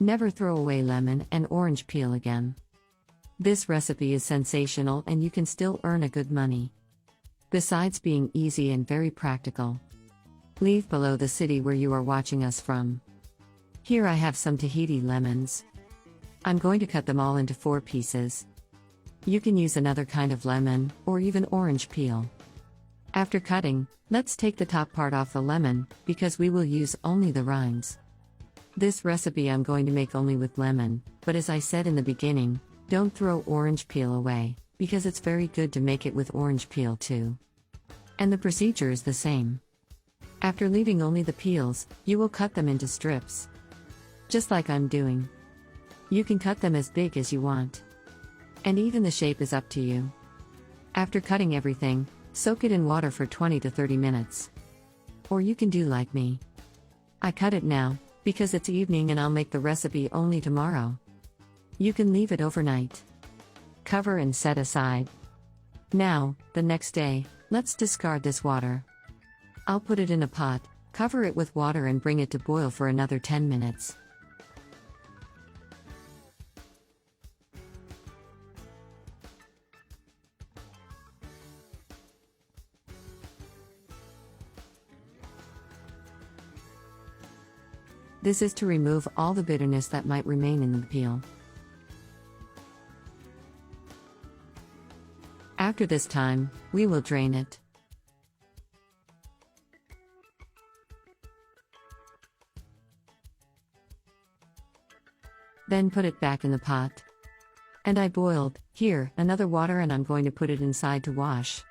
Never throw away lemon and orange peel again. This recipe is sensational and you can still earn a good money. Besides being easy and very practical. Leave below the city where you are watching us from. Here I have some Tahiti lemons. I'm going to cut them all into 4 pieces. You can use another kind of lemon, or even orange peel. After cutting, let's take the top part off the lemon, because we will use only the rinds. This recipe I'm going to make only with lemon, but as I said in the beginning, don't throw orange peel away, because it's very good to make it with orange peel too. And the procedure is the same. After leaving only the peels, you will cut them into strips. Just like I'm doing. You can cut them as big as you want. And even the shape is up to you. After cutting everything, soak it in water for 20 to 30 minutes. Or you can do like me. I cut it now, because it's evening and I'll make the recipe only tomorrow. You can leave it overnight. Cover and set aside. Now, the next day, let's discard this water. I'll put it in a pot, cover it with water and bring it to boil for another 10 minutes. This is to remove all the bitterness that might remain in the peel. After this time, we will drain it. Then put it back in the pot. And I boiled, here, another water and I'm going to put it inside to wash.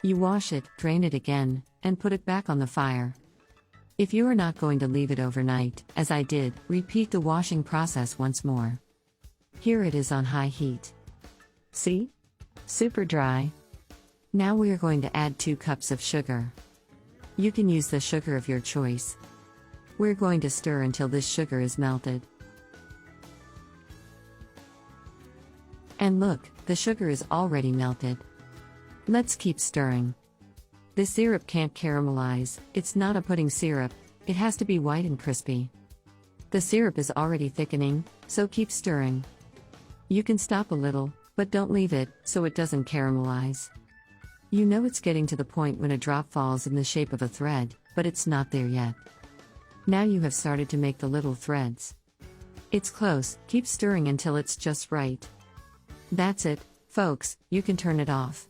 You wash it, drain it again, and put it back on the fire. If you are not going to leave it overnight, as I did, repeat the washing process once more. Here it is on high heat. See? Super dry. Now we are going to add 2 cups of sugar. You can use the sugar of your choice. We're going to stir until this sugar is melted. And look, the sugar is already melted. Let's keep stirring. The syrup can't caramelize, it's not a pudding syrup, it has to be white and crispy. The syrup is already thickening, so keep stirring. You can stop a little, but don't leave it, so it doesn't caramelize. You know it's getting to the point when a drop falls in the shape of a thread, but it's not there yet. Now you have started to make the little threads. It's close, keep stirring until it's just right. That's it, folks, you can turn it off.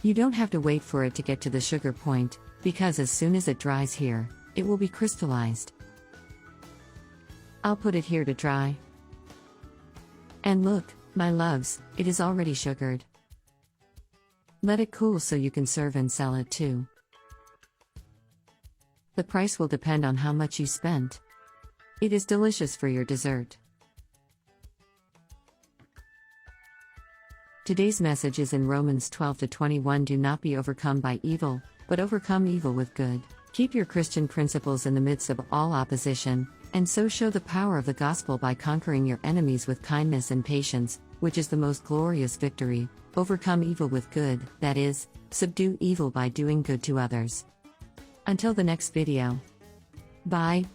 You don't have to wait for it to get to the sugar point, because as soon as it dries here, it will be crystallized. I'll put it here to dry. And look, my loves, it is already sugared. Let it cool so you can serve and sell it too. The price will depend on how much you spent. It is delicious for your dessert. Today's message is in Romans 12-21. Do not be overcome by evil, but overcome evil with good. Keep your Christian principles in the midst of all opposition, and so show the power of the gospel by conquering your enemies with kindness and patience, which is the most glorious victory. Overcome evil with good, that is, subdue evil by doing good to others. Until the next video. Bye.